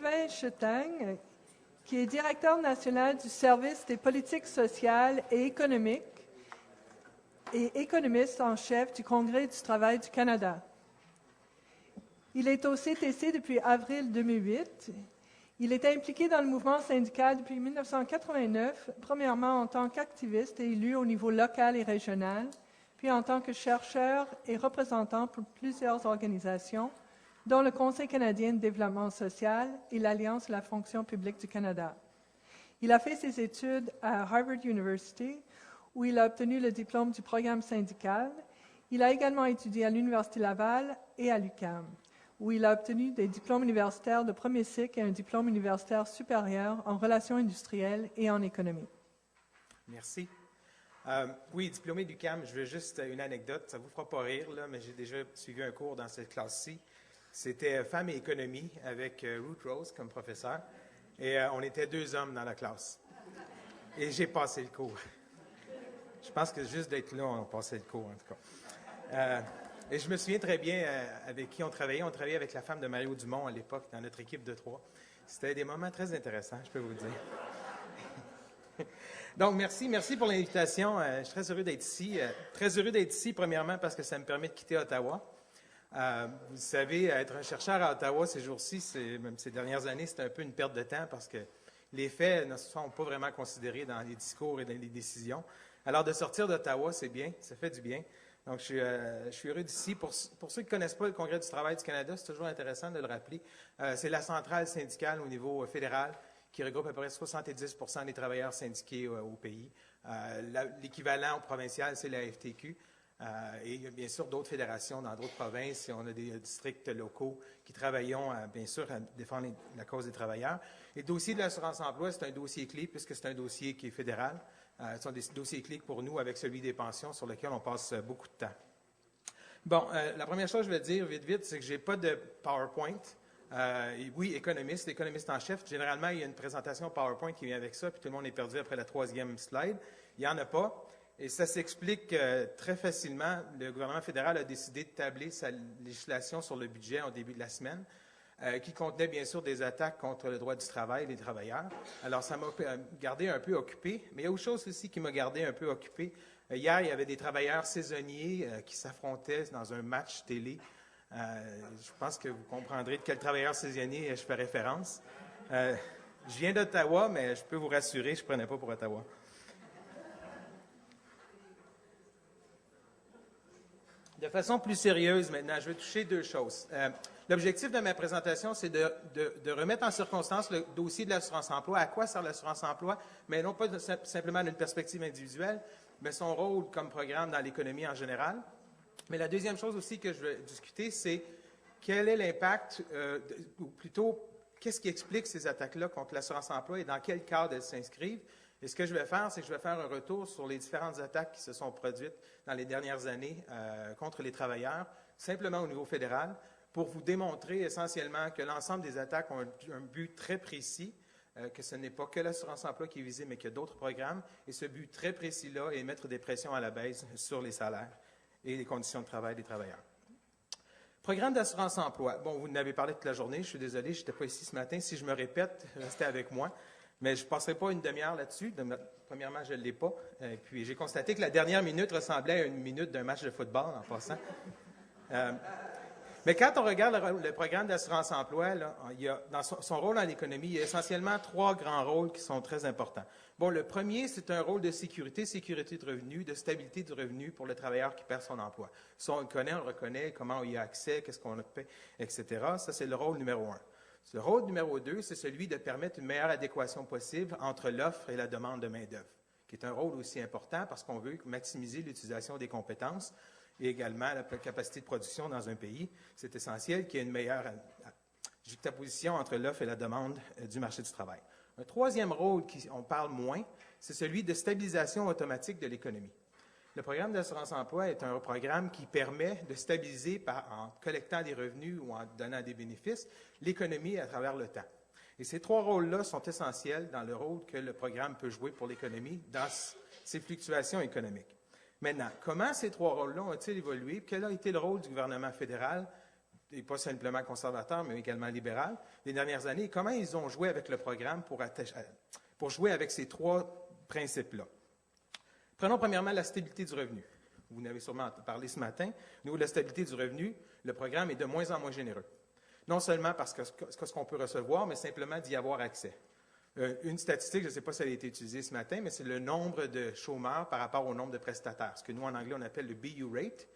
Sylvain Chetang, qui est directeur national du service des politiques sociales et économiques et économiste en chef du Congrès du travail du Canada. Il est au CTC depuis avril 2008. Il est impliqué dans le mouvement syndical depuis 1989, premièrement en tant qu'activiste et élu au niveau local et régional, puis en tant que chercheur et représentant pour plusieurs organisations, dont le Conseil canadien de développement social et l'Alliance de la fonction publique du Canada. Il a fait ses études à Harvard University, où il a obtenu le diplôme du programme syndical. Il a également étudié à l'Université Laval et à l'UQAM, où il a obtenu des diplômes universitaires de premier cycle et un diplôme universitaire supérieur en relations industrielles et en économie. Merci. Oui, diplômé du CAM, je veux juste une anecdote, ça ne vous fera pas rire, là, mais j'ai déjà suivi un cours dans cette classe-ci. C'était Femmes et économie avec Ruth Rose comme professeur, et on était 2 hommes dans la classe. Et j'ai passé le cours. Je pense que juste d'être là, on a passé le cours, en tout cas. Et je me souviens très bien avec qui on travaillait. On travaillait avec la femme de Mario Dumont à l'époque, dans notre équipe de 3. C'était des moments très intéressants, je peux vous le dire. Donc, merci pour l'invitation. Je suis très heureux d'être ici. Très heureux d'être ici, premièrement, parce que ça me permet de quitter Ottawa. Vous savez, être un chercheur à Ottawa ces jours-ci, même ces dernières années, c'est un peu une perte de temps parce que les faits ne sont pas vraiment considérés dans les discours et dans les décisions. Alors, de sortir d'Ottawa, c'est bien, ça fait du bien. Donc, je suis heureux d'ici. Pour ceux qui ne connaissent pas le Congrès du travail du Canada, c'est toujours intéressant de le rappeler. C'est la centrale syndicale au niveau fédéral qui regroupe à peu près 70 % des travailleurs syndiqués au pays. L'équivalent provincial, c'est la FTQ. Et il y a bien sûr d'autres fédérations dans d'autres provinces. Et on a des districts locaux qui travaillons, bien sûr, à défendre la cause des travailleurs. Et le dossier de l'assurance-emploi, c'est un dossier clé puisque c'est un dossier qui est fédéral. Ce sont des dossiers clés pour nous avec celui des pensions sur lequel on passe beaucoup de temps. Bon, la première chose que je vais dire vite, c'est que je n'ai pas de PowerPoint. Oui, économiste en chef. Généralement, il y a une présentation PowerPoint qui vient avec ça, puis tout le monde est perdu après la 3e slide. Il n'y en a pas. Et ça s'explique très facilement. Le gouvernement fédéral a décidé de tabler sa législation sur le budget au début de la semaine, qui contenait bien sûr des attaques contre le droit du travail des travailleurs. Alors, ça m'a gardé un peu occupé. Mais il y a autre chose aussi qui m'a gardé un peu occupé. Hier, il y avait des travailleurs saisonniers qui s'affrontaient dans un match télé. Je pense que vous comprendrez de quel travailleur saisonnier je fais référence. Je viens d'Ottawa, mais je peux vous rassurer, je ne prenais pas pour Ottawa. De façon plus sérieuse maintenant, je vais toucher 2 choses. L'objectif de ma présentation, c'est de remettre en circonstance le dossier de l'assurance-emploi. À quoi sert l'assurance-emploi? Mais non pas simplement d'une perspective individuelle, mais son rôle comme programme dans l'économie en général. Mais la deuxième chose aussi que je veux discuter, c'est quel est l'impact, ou plutôt, qu'est-ce qui explique ces attaques-là contre l'assurance-emploi et dans quel cadre elles s'inscrivent. Et ce que je vais faire, c'est que je vais faire un retour sur les différentes attaques qui se sont produites dans les dernières années contre les travailleurs, simplement au niveau fédéral, pour vous démontrer essentiellement que l'ensemble des attaques ont un but très précis, que ce n'est pas que l'assurance-emploi qui est visée, mais qu'il y a d'autres programmes. Et ce but très précis-là est mettre des pressions à la baisse sur les salaires et les conditions de travail des travailleurs. Programme d'assurance-emploi. Bon, vous en avez parlé toute la journée. Je suis désolé, je n'étais pas ici ce matin. Si je me répète, restez avec moi. Mais je ne passerai pas une demi-heure là-dessus. Premièrement, je ne l'ai pas. Puis j'ai constaté que la dernière minute ressemblait à une minute d'un match de football, en passant. Mais quand on regarde le programme d'assurance-emploi, dans son rôle dans l'économie, il y a essentiellement 3 grands rôles qui sont très importants. Bon, le premier, c'est un rôle de sécurité de revenus, de stabilité du revenu pour le travailleur qui perd son emploi. Ça, on le connaît, on le reconnaît, comment on y a accès, qu'est-ce qu'on a fait, etc. Ça, c'est le rôle numéro 1. Le rôle numéro 2, c'est celui de permettre une meilleure adéquation possible entre l'offre et la demande de main-d'œuvre, qui est un rôle aussi important parce qu'on veut maximiser l'utilisation des compétences et également la capacité de production dans un pays. C'est essentiel qu'il y ait une meilleure juxtaposition entre l'offre et la demande du marché du travail. Un troisième rôle, on parle moins, c'est celui de stabilisation automatique de l'économie. Le programme d'assurance-emploi est un programme qui permet de stabiliser, en collectant des revenus ou en donnant des bénéfices, l'économie à travers le temps. Et ces 3 rôles-là sont essentiels dans le rôle que le programme peut jouer pour l'économie dans ces fluctuations économiques. Maintenant, comment ces 3 rôles-là ont-ils évolué? Quel a été le rôle du gouvernement fédéral et pas simplement conservateur, mais également libéral, les dernières années, comment ils ont joué avec le programme pour jouer avec ces trois principes-là. Prenons premièrement la stabilité du revenu. Vous en avez sûrement parlé ce matin. Au niveau de la stabilité du revenu, le programme est de moins en moins généreux. Non seulement parce que ce qu'on peut recevoir, mais simplement d'y avoir accès. Une statistique, je ne sais pas si elle a été utilisée ce matin, mais c'est le nombre de chômeurs par rapport au nombre de prestataires, ce que nous, en anglais, on appelle le BU rate.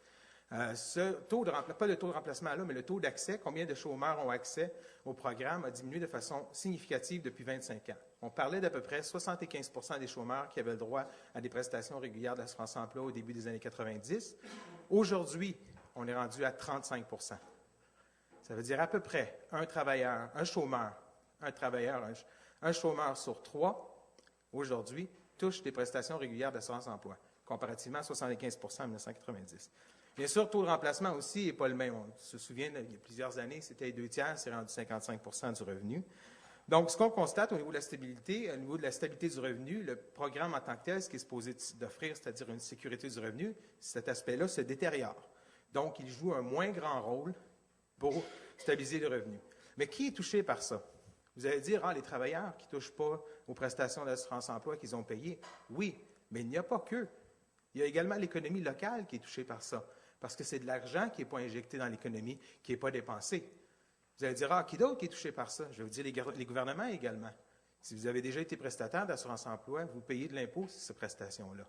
Ce taux de remplacement, pas le taux de remplacement là, mais le taux d'accès, combien de chômeurs ont accès au programme, a diminué de façon significative depuis 25 ans. On parlait d'à peu près 75 des chômeurs qui avaient le droit à des prestations régulières de l'assurance-emploi au début des années 90. Aujourd'hui, on est rendu à 35 Ça veut dire à peu près un chômeur sur 3, aujourd'hui, touche des prestations régulières d'assurance-emploi, comparativement à 75 en 1990. Bien sûr, le taux de remplacement aussi n'est pas le même. On se souvient, il y a plusieurs années, c'était 2/3, c'est rendu 55 du revenu. Donc, ce qu'on constate au niveau de la stabilité, du revenu, le programme en tant que tel, ce qui est supposé d'offrir, c'est-à-dire une sécurité du revenu, cet aspect-là se détériore. Donc, il joue un moins grand rôle pour stabiliser le revenu. Mais qui est touché par ça? Vous allez dire, les travailleurs qui ne touchent pas aux prestations d'assurance-emploi qu'ils ont payées. Oui, mais il n'y a pas qu'eux. Il y a également l'économie locale qui est touchée par ça, parce que c'est de l'argent qui n'est pas injecté dans l'économie, qui n'est pas dépensé. Vous allez dire, qui d'autre qui est touché par ça? Je vais vous dire les gouvernements également. Si vous avez déjà été prestataire d'assurance-emploi, vous payez de l'impôt sur ces prestations-là.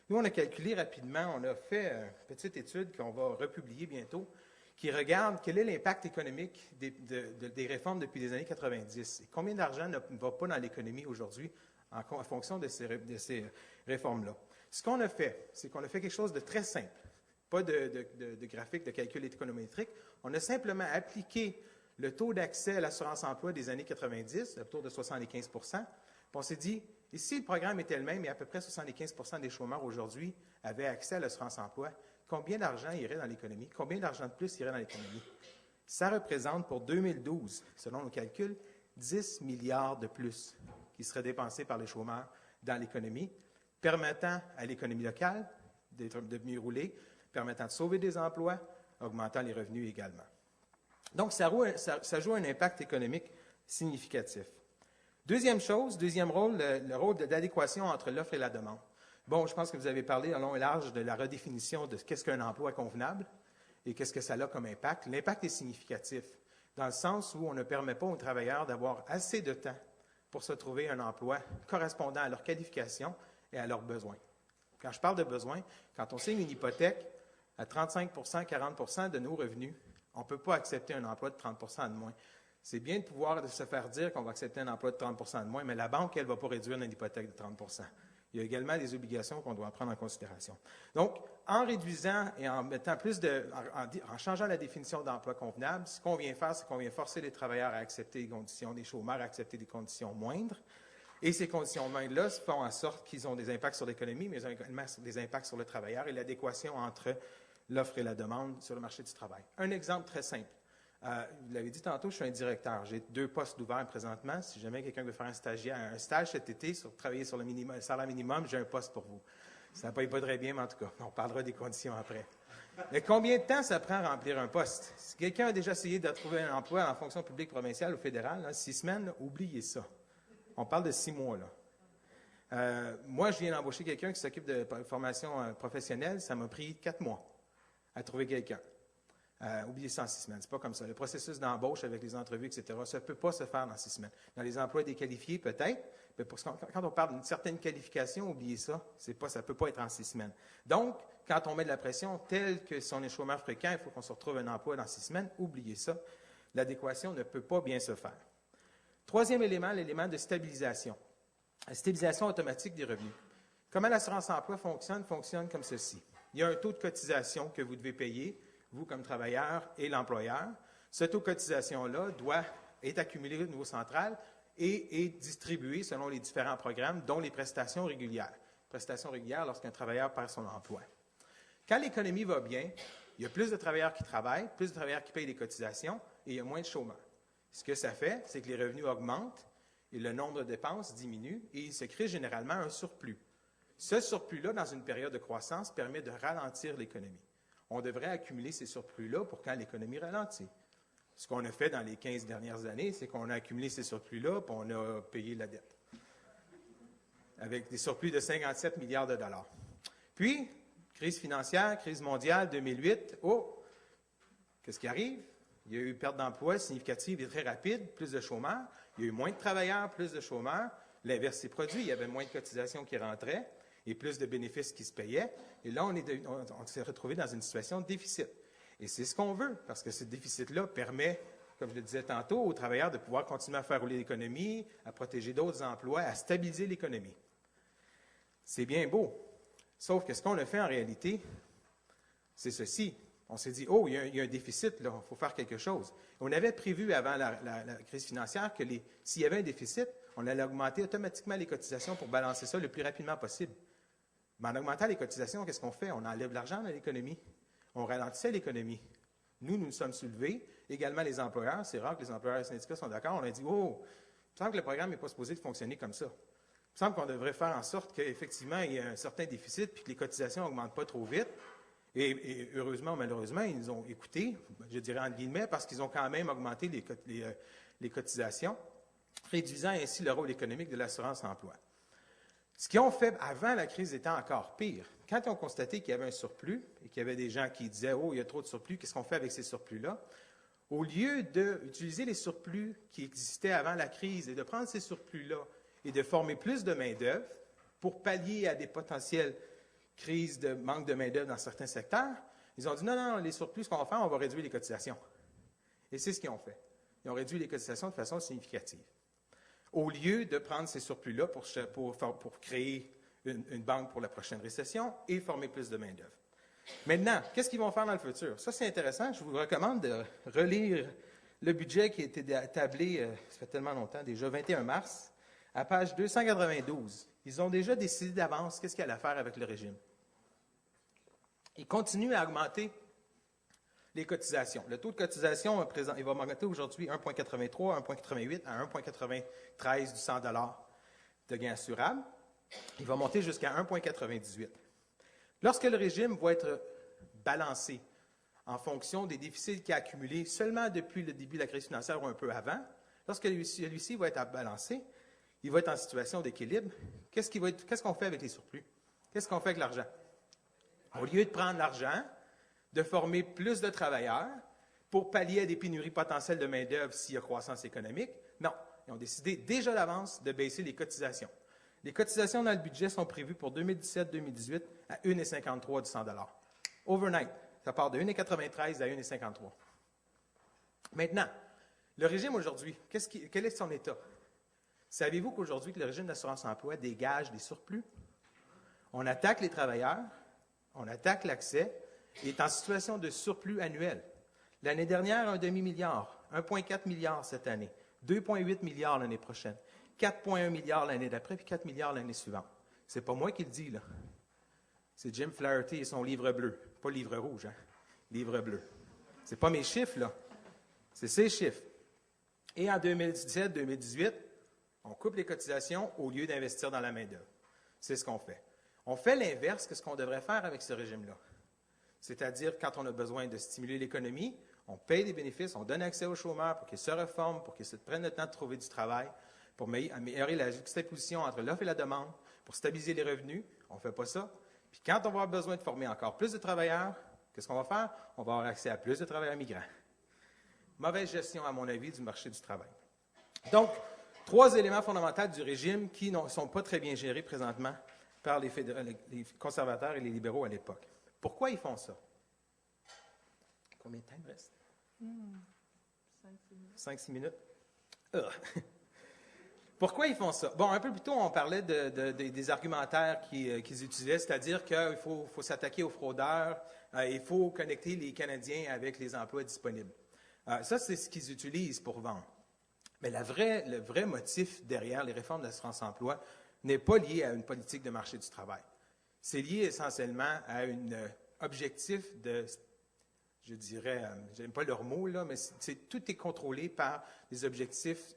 Nous, on a calculé rapidement, on a fait une petite étude qu'on va republier bientôt, qui regarde quel est l'impact économique des réformes depuis les années 90 et combien d'argent ne va pas dans l'économie aujourd'hui en fonction de ces réformes-là. Ce qu'on a fait, c'est qu'on a fait quelque chose de très simple, pas de graphique de calcul économétrique. On a simplement appliqué le taux d'accès à l'assurance-emploi des années 90, autour de 75 puis on s'est dit, et si le programme était le même et à peu près 75 des chômeurs aujourd'hui avaient accès à l'assurance-emploi, combien d'argent irait dans l'économie? Combien d'argent de plus irait dans l'économie? Ça représente pour 2012, selon nos calculs, 10 milliards de plus qui seraient dépensés par les chômeurs dans l'économie, permettant à l'économie locale de mieux rouler, permettant de sauver des emplois, augmentant les revenus également. Donc, ça joue un impact économique significatif. Deuxième rôle, le rôle d'adéquation entre l'offre et la demande. Bon, je pense que vous avez parlé en long et large de la redéfinition de qu'est-ce qu'un emploi convenable et qu'est-ce que ça a comme impact. L'impact est significatif dans le sens où on ne permet pas aux travailleurs d'avoir assez de temps pour se trouver un emploi correspondant à leur qualification et à leurs besoins. Quand je parle de besoins, quand on signe une hypothèque à 35 40 de nos revenus, on ne peut pas accepter un emploi de 30 de moins. C'est bien de pouvoir se faire dire qu'on va accepter un emploi de 30 de moins, mais la banque, elle ne va pas réduire une hypothèque de 30 Il y a également des obligations qu'on doit prendre en considération. Donc, en réduisant et en mettant en changeant la définition d'emploi convenable, ce qu'on vient faire, c'est qu'on vient forcer les travailleurs à accepter des conditions, des chômeurs à accepter des conditions moindres. Et ces conditions moindres-là font en sorte qu'ils ont des impacts sur l'économie, mais ils ont également des impacts sur le travailleur et l'adéquation entre l'offre et la demande sur le marché du travail. Un exemple très simple. Vous l'avez dit tantôt, je suis un directeur. J'ai 2 postes ouverts présentement. Si jamais quelqu'un veut faire un stage cet été, travailler sur le salaire minimum, j'ai un poste pour vous. Ça ne paye pas très bien, mais en tout cas, on parlera des conditions après. Mais combien de temps ça prend à remplir un poste? Si quelqu'un a déjà essayé de trouver un emploi en fonction publique provinciale ou fédérale, 6 semaines, oubliez ça. On parle de 6 mois, là. Moi, je viens d'embaucher quelqu'un qui s'occupe de formation professionnelle. Ça m'a pris 4 mois à trouver quelqu'un. Oubliez ça en 6 semaines. C'est pas comme ça. Le processus d'embauche avec les entrevues, etc., ça ne peut pas se faire dans 6 semaines. Dans les emplois déqualifiés, peut-être, mais quand on parle d'une certaine qualification, oubliez ça, ça ne peut pas être en 6 semaines. Donc, quand on met de la pression, telle que si on est chômeur fréquent, il faut qu'on se retrouve un emploi dans 6 semaines, oubliez ça. L'adéquation ne peut pas bien se faire. Troisième élément, l'élément de stabilisation. La stabilisation automatique des revenus. Comment l'assurance-emploi fonctionne comme ceci. Il y a un taux de cotisation que vous devez payer, vous comme travailleur et l'employeur. Ce taux de cotisation-là est accumulé au niveau central et est distribué selon les différents programmes, dont les prestations régulières. Prestations régulières lorsqu'un travailleur perd son emploi. Quand l'économie va bien, il y a plus de travailleurs qui travaillent, plus de travailleurs qui payent des cotisations et il y a moins de chômeurs. Ce que ça fait, c'est que les revenus augmentent et le nombre de dépenses diminue et il se crée généralement un surplus. Ce surplus-là, dans une période de croissance, permet de ralentir l'économie. On devrait accumuler ces surplus-là pour quand l'économie ralentit. Ce qu'on a fait dans les 15 dernières années, c'est qu'on a accumulé ces surplus-là, puis on a payé la dette. Avec des surplus de 57 milliards de dollars. Puis, crise financière, crise mondiale, 2008, qu'est-ce qui arrive? Il y a eu une perte d'emploi significative et très rapide, plus de chômeurs. Il y a eu moins de travailleurs, plus de chômeurs. L'inverse s'est produit. Il y avait moins de cotisations qui rentraient et plus de bénéfices qui se payaient. Et là, on s'est retrouvé dans une situation de déficit. Et c'est ce qu'on veut, parce que ce déficit-là permet, comme je le disais tantôt, aux travailleurs de pouvoir continuer à faire rouler l'économie, à protéger d'autres emplois, à stabiliser l'économie. C'est bien beau. Sauf que ce qu'on a fait en réalité, c'est ceci. On s'est dit, il y a un déficit, là, il faut faire quelque chose. On avait prévu avant la crise financière que s'il y avait un déficit, on allait augmenter automatiquement les cotisations pour balancer ça le plus rapidement possible. Mais en augmentant les cotisations, qu'est-ce qu'on fait? On enlève de l'argent dans l'économie. On ralentissait l'économie. Nous nous sommes soulevés, également les employeurs. C'est rare que les employeurs et les syndicats sont d'accord. On a dit, il me semble que le programme n'est pas supposé de fonctionner comme ça. Il me semble qu'on devrait faire en sorte qu'effectivement, il y ait un certain déficit puis que les cotisations n'augmentent pas trop vite. Et heureusement ou malheureusement, ils nous ont écoutés, je dirais entre guillemets, parce qu'ils ont quand même augmenté les cotisations, réduisant ainsi le rôle économique de l'assurance-emploi. Ce qu'ils ont fait avant la crise était encore pire. Quand ils ont constaté qu'il y avait un surplus et qu'il y avait des gens qui disaient « il y a trop de surplus, qu'est-ce qu'on fait avec ces surplus-là? » Au lieu d'utiliser les surplus qui existaient avant la crise et de prendre ces surplus-là et de former plus de main-d'œuvre pour pallier à des potentiels crises de manque de main-d'œuvre dans certains secteurs, ils ont dit non, les surplus, ce qu'on va faire, on va réduire les cotisations. Et c'est ce qu'ils ont fait. Ils ont réduit les cotisations de façon significative. Au lieu de prendre ces surplus-là pour créer une banque pour la prochaine récession et former plus de main-d'œuvre. Maintenant, qu'est-ce qu'ils vont faire dans le futur? Ça, c'est intéressant. Je vous recommande de relire le budget qui a été établi, ça fait tellement longtemps, déjà 21 mars, à page 292. Ils ont déjà décidé d'avance qu'est-ce qu'ils allaient faire avec le régime. Ils continuent à augmenter les cotisations. Le taux de cotisation, il va augmenter aujourd'hui 1,83, 1,88 à 1,93 du 100 $ de gain assurable. Il va monter jusqu'à 1,98. Lorsque le régime va être balancé en fonction des déficits qu'il a accumulés seulement depuis le début de la crise financière ou un peu avant, lorsque celui-ci va être balancé, il va être en situation d'équilibre. Qu'est-ce qu'on fait avec les surplus? Qu'est-ce qu'on fait avec l'argent? Au lieu de prendre l'argent, de former plus de travailleurs pour pallier à des pénuries potentielles de main-d'œuvre s'il y a croissance économique, non. Ils ont décidé déjà d'avance de baisser les cotisations. Les cotisations dans le budget sont prévues pour 2017-2018 à 1,53 du 100 $. Overnight, ça part de 1,93 à 1,53. Maintenant, le régime aujourd'hui, quel est son état? Savez-vous qu'aujourd'hui, le régime d'assurance-emploi dégage des surplus? On attaque les travailleurs, on attaque l'accès, et est en situation de surplus annuel. L'année dernière, 1,5 milliard, 1,4 milliard cette année, 2,8 milliards l'année prochaine, 4,1 milliards l'année d'après, puis 4 milliards l'année suivante. C'est pas moi qui le dis, là. C'est Jim Flaherty et son livre bleu. Pas livre rouge, hein? Livre bleu. C'est pas mes chiffres, là. C'est ses chiffres. Et en 2017-2018, on coupe les cotisations au lieu d'investir dans la main-d'œuvre. C'est ce qu'on fait. On fait l'inverse que ce qu'on devrait faire avec ce régime-là. C'est-à-dire, quand on a besoin de stimuler l'économie, on paye des bénéfices, on donne accès aux chômeurs pour qu'ils se reforment, pour qu'ils prennent le temps de trouver du travail, pour améliorer la juxtaposition entre l'offre et la demande, pour stabiliser les revenus. On ne fait pas ça. Puis quand on va avoir besoin de former encore plus de travailleurs, qu'est-ce qu'on va faire? On va avoir accès à plus de travailleurs migrants. Mauvaise gestion, à mon avis, du marché du travail. Donc, 3 éléments fondamentaux du régime qui ne sont pas très bien gérés présentement par les conservateurs et les libéraux à l'époque. Pourquoi ils font ça? Combien de temps il reste? 5-6 minutes. Pourquoi ils font ça? Bon, un peu plus tôt, on parlait des argumentaires qu'ils utilisaient, c'est-à-dire qu'il faut s'attaquer aux fraudeurs, il faut connecter les Canadiens avec les emplois disponibles. Ça, c'est ce qu'ils utilisent pour vendre. Mais le vrai motif derrière les réformes de l'assurance-emploi n'est pas lié à une politique de marché du travail. C'est lié essentiellement à un objectif de, je dirais, j'aime pas leur mot, là, mais tout est contrôlé par des objectifs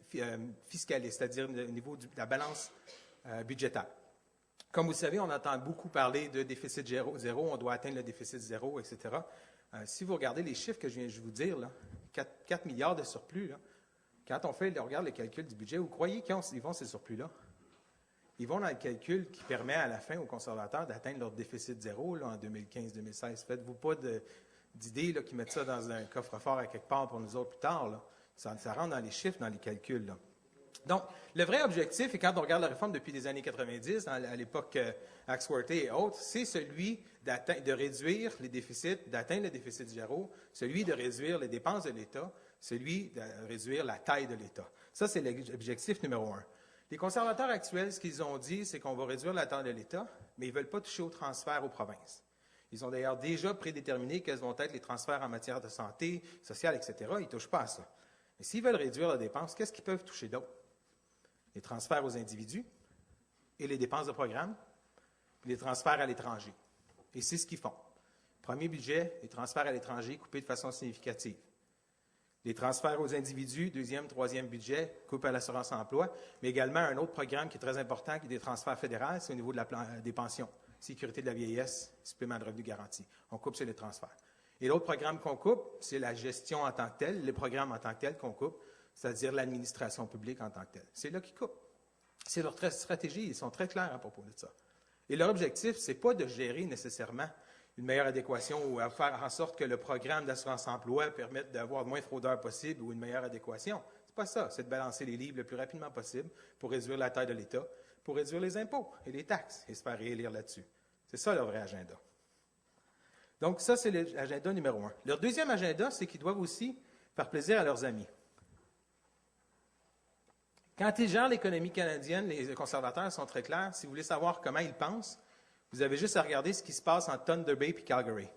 fiscalistes, c'est-à-dire au niveau de la balance budgétaire. Comme vous savez, on entend beaucoup parler de déficit zéro, on doit atteindre le déficit zéro, etc. Si vous regardez les chiffres que je viens de vous dire, là, 4 milliards de surplus. Là. Quand on regarde le calcul du budget, vous croyez qu'ils vont ces surplus-là? Ils vont dans le calcul qui permet à la fin aux conservateurs d'atteindre leur déficit zéro là, en 2015-2016. Faites-vous pas d'idée qu'ils mettent ça dans un coffre-fort à quelque part pour nous autres plus tard. Là. Ça rentre dans les chiffres, dans les calculs. Là. Donc, le vrai objectif, et quand on regarde la réforme depuis les années 90, à l'époque Axworthy et autres, c'est celui de réduire les déficits, d'atteindre le déficit zéro, celui de réduire les dépenses de l'État, celui de réduire la taille de l'État. Ça, c'est l'objectif numéro 1. Les conservateurs actuels, ce qu'ils ont dit, c'est qu'on va réduire la taille de l'État, mais ils ne veulent pas toucher aux transferts aux provinces. Ils ont d'ailleurs déjà prédéterminé quels vont être les transferts en matière de santé, sociale, etc. Ils ne touchent pas à ça. Mais s'ils veulent réduire la dépense, qu'est-ce qu'ils peuvent toucher d'autre? Les transferts aux individus et les dépenses de programme, puis les transferts à l'étranger. Et c'est ce qu'ils font. Premier budget, les transferts à l'étranger coupés de façon significative. Les transferts aux individus, deuxième, troisième budget, coupe à l'assurance-emploi, mais également un autre programme qui est très important, qui est des transferts fédéraux, c'est au niveau des pensions, sécurité de la vieillesse, supplément de revenus garantis. On coupe sur les transferts. Et l'autre programme qu'on coupe, c'est la gestion en tant que telle, les programmes en tant que tels qu'on coupe, c'est-à-dire l'administration publique en tant que telle. C'est là qu'ils coupent. C'est leur stratégie, ils sont très clairs à propos de ça. Et leur objectif, ce n'est pas de gérer nécessairement une meilleure adéquation ou à faire en sorte que le programme d'assurance-emploi permette d'avoir le moins de fraudeurs possible ou une meilleure adéquation. Ce n'est pas ça, c'est de balancer les livres le plus rapidement possible pour réduire la taille de l'État, pour réduire les impôts et les taxes et se faire réélire là-dessus. C'est ça leur vrai agenda. Donc ça, c'est l'agenda numéro 1. Leur deuxième agenda, c'est qu'ils doivent aussi faire plaisir à leurs amis. Quand ils gèrent l'économie canadienne, les conservateurs sont très clairs. Si vous voulez savoir comment ils pensent, vous avez juste à regarder ce qui se passe en Thunder Bay et Calgary.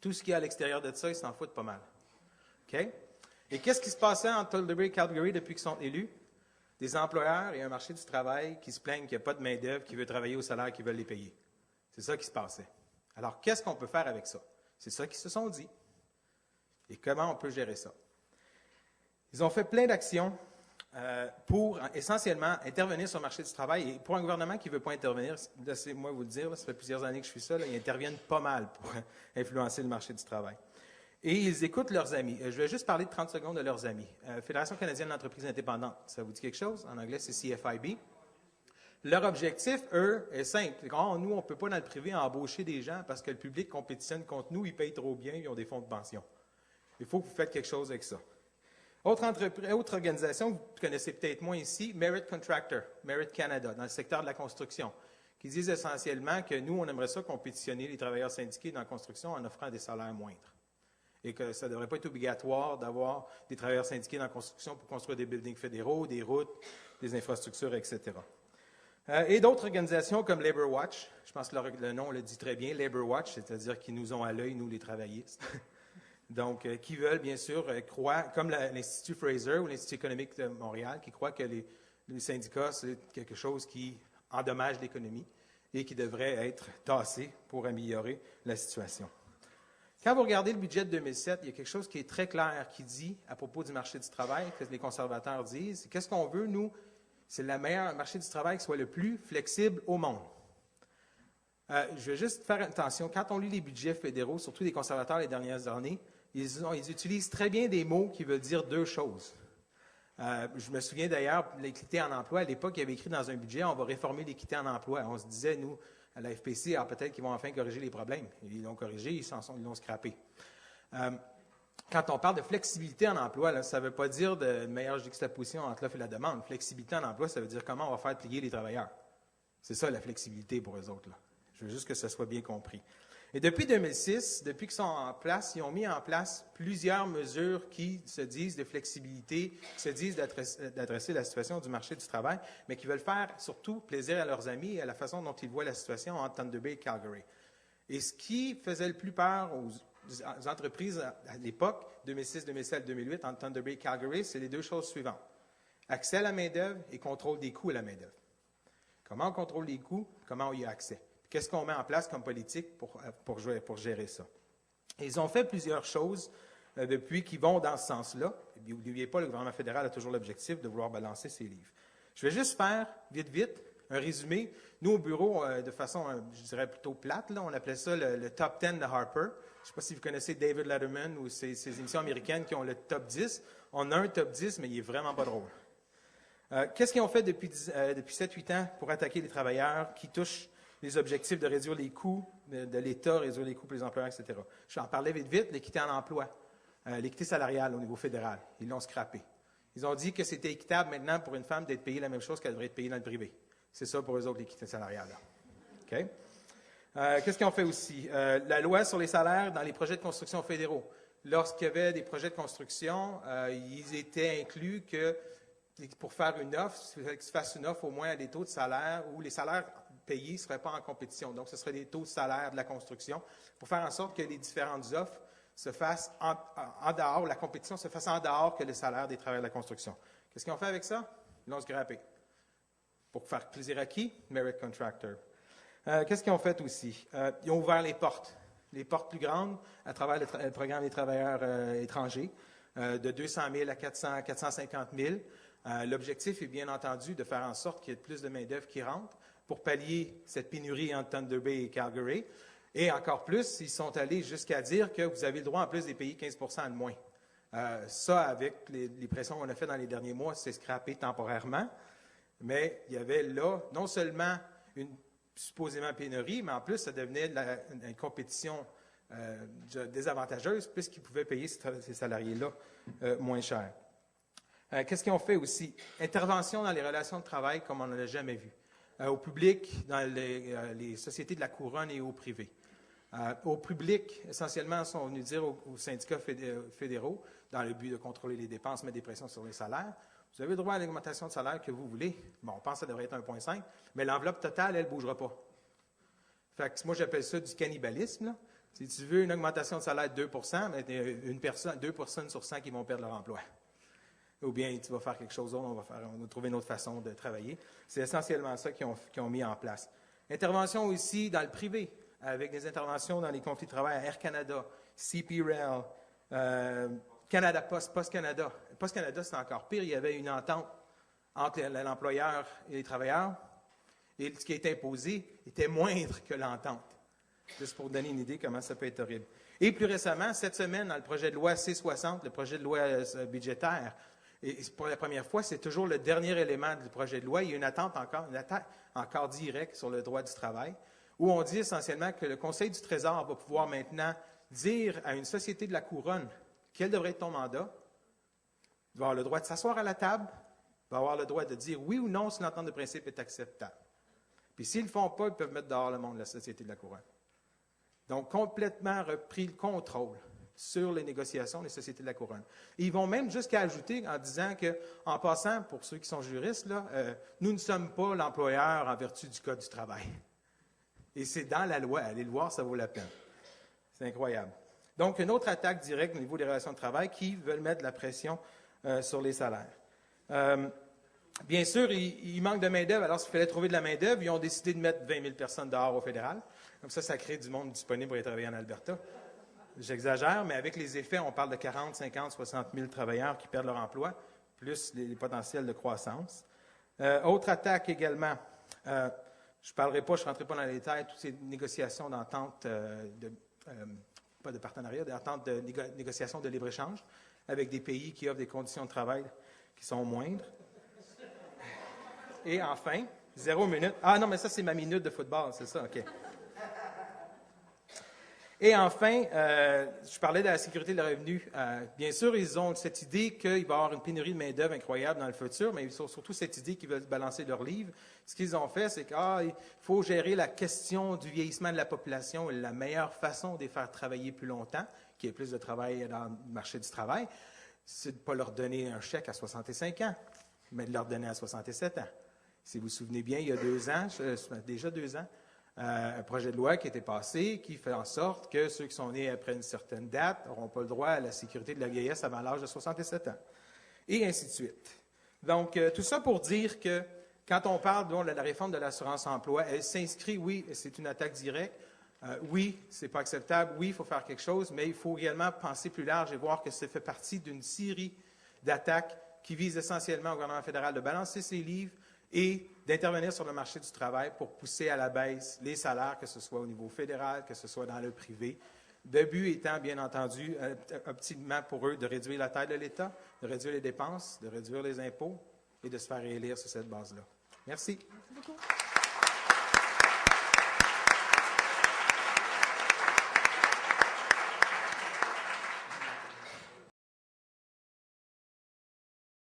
Tout ce qui est à l'extérieur de ça, ils s'en foutent pas mal. OK? Et qu'est-ce qui se passait en Thunder Bay et Calgary depuis qu'ils sont élus? Des employeurs et un marché du travail qui se plaignent qu'il n'y a pas de main-d'œuvre qui veut travailler au salaire qu'ils veulent les payer. C'est ça qui se passait. Alors, qu'est-ce qu'on peut faire avec ça? C'est ça qu'ils se sont dit. Et comment on peut gérer ça? Ils ont fait plein d'actions pour essentiellement intervenir sur le marché du travail. Et pour un gouvernement qui ne veut pas intervenir, laissez-moi vous le dire, ça fait plusieurs années que je fais ça, ils interviennent pas mal pour influencer le marché du travail. Et ils écoutent leurs amis. Je vais juste parler de 30 secondes de leurs amis. Fédération canadienne d'entreprises indépendantes, ça vous dit quelque chose? En anglais, c'est CFIB. Leur objectif, eux, est simple. Nous, on ne peut pas dans le privé embaucher des gens parce que le public compétitionne contre nous, ils payent trop bien, ils ont des fonds de pension. Il faut que vous faites quelque chose avec ça. Autre organisation que vous connaissez peut-être moins ici, Merit Contractor, Merit Canada, dans le secteur de la construction, qui disent essentiellement que nous, on aimerait ça compétitionner les travailleurs syndiqués dans la construction en offrant des salaires moindres. Et que ça ne devrait pas être obligatoire d'avoir des travailleurs syndiqués dans la construction pour construire des buildings fédéraux, des routes, des infrastructures, etc. Et d'autres organisations comme Labour Watch, je pense que le nom le dit très bien, Labour Watch, c'est-à-dire qu'ils nous ont à l'œil, nous les travaillistes. Donc, qui veulent, bien sûr, croire, comme l'Institut Fraser ou l'Institut économique de Montréal, qui croient que les syndicats, c'est quelque chose qui endommage l'économie et qui devrait être tassé pour améliorer la situation. Quand vous regardez le budget de 2007, il y a quelque chose qui est très clair qui dit, à propos du marché du travail, que les conservateurs disent, qu'est-ce qu'on veut, nous? C'est le meilleur marché du travail qui soit le plus flexible au monde. Je vais juste faire attention, quand on lit les budgets fédéraux, surtout des conservateurs les dernières années, ils utilisent très bien des mots qui veulent dire deux choses. Je me souviens d'ailleurs, l'équité en emploi, à l'époque, il y avait écrit dans un budget, on va réformer l'équité en emploi. On se disait, nous, à la FPC, peut-être qu'ils vont enfin corriger les problèmes. Ils l'ont corrigé, ils l'ont scrappé. Quand on parle de flexibilité en emploi, là, ça ne veut pas dire de meilleure juxtaposition entre l'offre et la demande. Flexibilité en emploi, ça veut dire comment on va faire plier les travailleurs. C'est ça la flexibilité pour eux autres, là. Je veux juste que ça soit bien compris. Et depuis 2006, depuis qu'ils sont en place, ils ont mis en place plusieurs mesures qui se disent de flexibilité, qui se disent d'adresser la situation du marché du travail, mais qui veulent faire surtout plaisir à leurs amis et à la façon dont ils voient la situation entre Thunder Bay et Calgary. Et ce qui faisait le plus peur aux entreprises à l'époque, 2006, 2007, 2008, entre Thunder Bay et Calgary, c'est les deux choses suivantes. Accès à la main-d'œuvre et contrôle des coûts à la main-d'œuvre. Comment on contrôle les coûts, comment on y a accès. Qu'est-ce qu'on met en place comme politique pour gérer ça? Et ils ont fait plusieurs choses depuis qu'ils vont dans ce sens-là. N'oubliez pas, le gouvernement fédéral a toujours l'objectif de vouloir balancer ses livres. Je vais juste faire, vite, un résumé. Nous, au bureau, de façon, je dirais plutôt plate, là, on appelait ça le top 10 de Harper. Je ne sais pas si vous connaissez David Letterman ou ces émissions américaines qui ont le top 10. On a un top 10, mais il n'est vraiment pas drôle. Qu'est-ce qu'ils ont fait depuis 7-8 ans pour attaquer les travailleurs qui touchent les objectifs de réduire les coûts de l'État, réduire les coûts pour les employeurs, etc. J'en parlais vite, l'équité en emploi, l'équité salariale au niveau fédéral. Ils l'ont scrappé. Ils ont dit que c'était équitable maintenant pour une femme d'être payée la même chose qu'elle devrait être payée dans le privé. C'est ça pour eux autres, l'équité salariale. OK? Qu'est-ce qu'ils ont fait aussi? La loi sur les salaires dans les projets de construction fédéraux. Lorsqu'il y avait des projets de construction, ils étaient inclus que pour faire une offre, il fallait que tu fasses une offre au moins à des taux de salaire où les salaires payés ne seraient pas en compétition. Donc, ce seraient des taux de salaire de la construction pour faire en sorte que les différentes offres se fassent en dehors, la compétition se fasse en dehors que le salaire des travailleurs de la construction. Qu'est-ce qu'ils ont fait avec ça? Ils l'ont scrappé. Pour faire plaisir à qui? Merit Contractor. Qu'est-ce qu'ils ont fait aussi? Ils ont ouvert les portes plus grandes à travers le programme des travailleurs étrangers, de 200 000 à 450 000. L'objectif est bien entendu de faire en sorte qu'il y ait plus de main-d'œuvre qui rentre pour pallier cette pénurie entre Thunder Bay et Calgary. Et encore plus, ils sont allés jusqu'à dire que vous avez le droit en plus de payer 15 % de moins. Ça, avec les pressions qu'on a faites dans les derniers mois, c'est scrappé temporairement. Mais il y avait là non seulement une supposément pénurie, mais en plus, ça devenait une compétition désavantageuse puisqu'ils pouvaient payer ces salariés-là moins cher. Qu'est-ce qu'ils ont fait aussi? Intervention dans les relations de travail comme on n'en a jamais vu. Au public, dans les sociétés de la couronne et au privé. Au public, essentiellement, ils sont venus dire aux syndicats fédéraux, dans le but de contrôler les dépenses, mettre des pressions sur les salaires, vous avez le droit à l'augmentation de salaire que vous voulez. Bon, on pense que ça devrait être 1,5, mais l'enveloppe totale, elle ne bougera pas. Fait que moi, j'appelle ça du cannibalisme. Là. Si tu veux une augmentation de salaire de 2 mais deux personnes sur 100 qui vont perdre leur emploi. Ou bien tu vas faire quelque chose d'autre, on va trouver une autre façon de travailler. C'est essentiellement ça qu'ils ont mis en place. Intervention aussi dans le privé, avec des interventions dans les conflits de travail à Air Canada, CP Rail, Canada Post, Post Canada. Post Canada, c'est encore pire. Il y avait une entente entre l'employeur et les travailleurs, et ce qui a été imposé était moindre que l'entente. Juste pour donner une idée comment ça peut être horrible. Et plus récemment, cette semaine, dans le projet de loi C-60, le projet de loi budgétaire, et pour la première fois, c'est toujours le dernier élément du projet de loi. Il y a une attaque encore directe sur le droit du travail, où on dit essentiellement que le Conseil du Trésor va pouvoir maintenant dire à une société de la couronne quel devrait être ton mandat. Il va avoir le droit de s'asseoir à la table, il va avoir le droit de dire oui ou non si l'entente de principe est acceptable. Puis s'ils ne le font pas, ils peuvent mettre dehors le monde de la société de la couronne. Donc, complètement repris le contrôle sur les négociations des sociétés de la couronne. Et ils vont même jusqu'à ajouter en disant que, en passant, pour ceux qui sont juristes, là, nous ne sommes pas l'employeur en vertu du Code du travail. Et c'est dans la loi. Allez le voir, ça vaut la peine. C'est incroyable. Donc, une autre attaque directe au niveau des relations de travail qui veulent mettre de la pression sur les salaires. Bien sûr, il manque de main-d'œuvre. Alors, s'il fallait trouver de la main-d'œuvre, ils ont décidé de mettre 20 000 personnes dehors au fédéral. Comme ça crée du monde disponible pour aller travailler en Alberta. J'exagère, mais avec les effets, on parle de 40, 50, 60 000 travailleurs qui perdent leur emploi, plus les potentiels de croissance. Autre attaque également. Je ne parlerai pas, je ne rentrerai pas dans les détails, toutes ces négociations d'entente, pas de partenariat, d'entente de négociation de libre-échange avec des pays qui offrent des conditions de travail qui sont moindres. Et enfin, 0 minute. Ah non, mais ça, c'est ma minute de football, c'est ça, OK. Et enfin, je parlais de la sécurité de revenu. Bien sûr, ils ont cette idée qu'il va y avoir une pénurie de main-d'œuvre incroyable dans le futur, mais ils ont surtout cette idée qu'ils veulent balancer leur livre. Ce qu'ils ont fait, c'est qu'il faut gérer la question du vieillissement de la population et la meilleure façon de les faire travailler plus longtemps, qu'il y ait plus de travail dans le marché du travail, c'est de ne pas leur donner un chèque à 65 ans, mais de leur donner à 67 ans. Si vous vous souvenez bien, il y a 2 ans, déjà 2 ans, un projet de loi qui a été passé qui fait en sorte que ceux qui sont nés après une certaine date n'auront pas le droit à la sécurité de la vieillesse avant l'âge de 67 ans. Et ainsi de suite. Donc, tout ça pour dire que quand on parle de la réforme de l'assurance-emploi, elle s'inscrit, oui, c'est une attaque directe. Oui, ce n'est pas acceptable. Oui, il faut faire quelque chose, mais il faut également penser plus large et voir que ça fait partie d'une série d'attaques qui visent essentiellement au gouvernement fédéral de balancer ses livres et d'intervenir sur le marché du travail pour pousser à la baisse les salaires, que ce soit au niveau fédéral, que ce soit dans le privé. Le but étant, bien entendu, optimement pour eux, de réduire la taille de l'État, de réduire les dépenses, de réduire les impôts et de se faire réélire sur cette base-là. Merci. Merci beaucoup.